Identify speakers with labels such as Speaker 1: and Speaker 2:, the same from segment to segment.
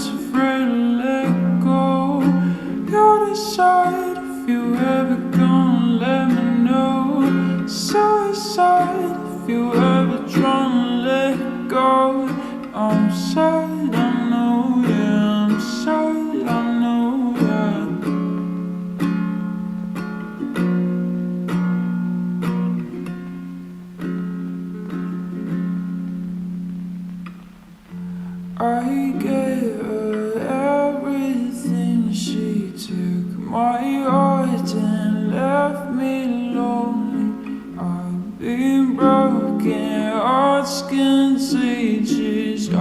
Speaker 1: that's afraid to let go. You decide if you ever gonna let me know. So excited if you ever tryna let go. I'm sad, I know, yeah, I'm sad, I know, yeah. I gave her everything, she took my heart and left me lonely. I've been broken, heart's contagious. I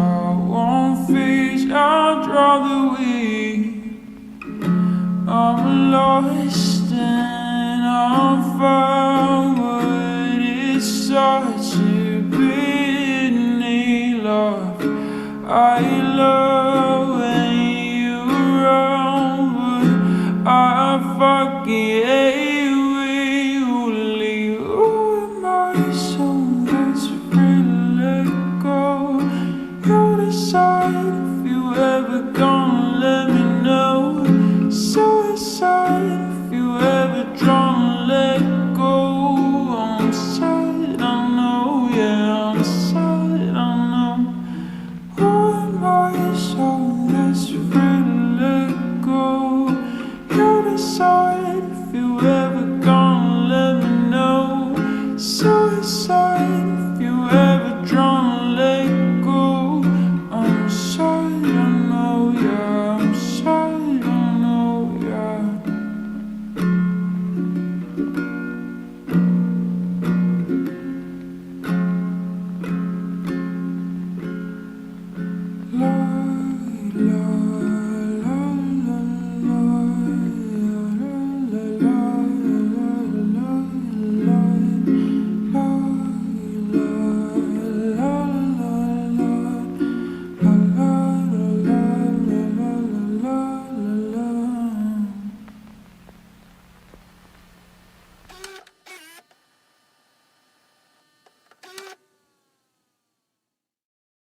Speaker 1: won't face, I'd rather weep. I'm lost and I'm found, but it's such a pity, love. I love when you're around, but I fucking hate when you leave. Oh, my soul that's afraid to let go. You decide if you ever gonna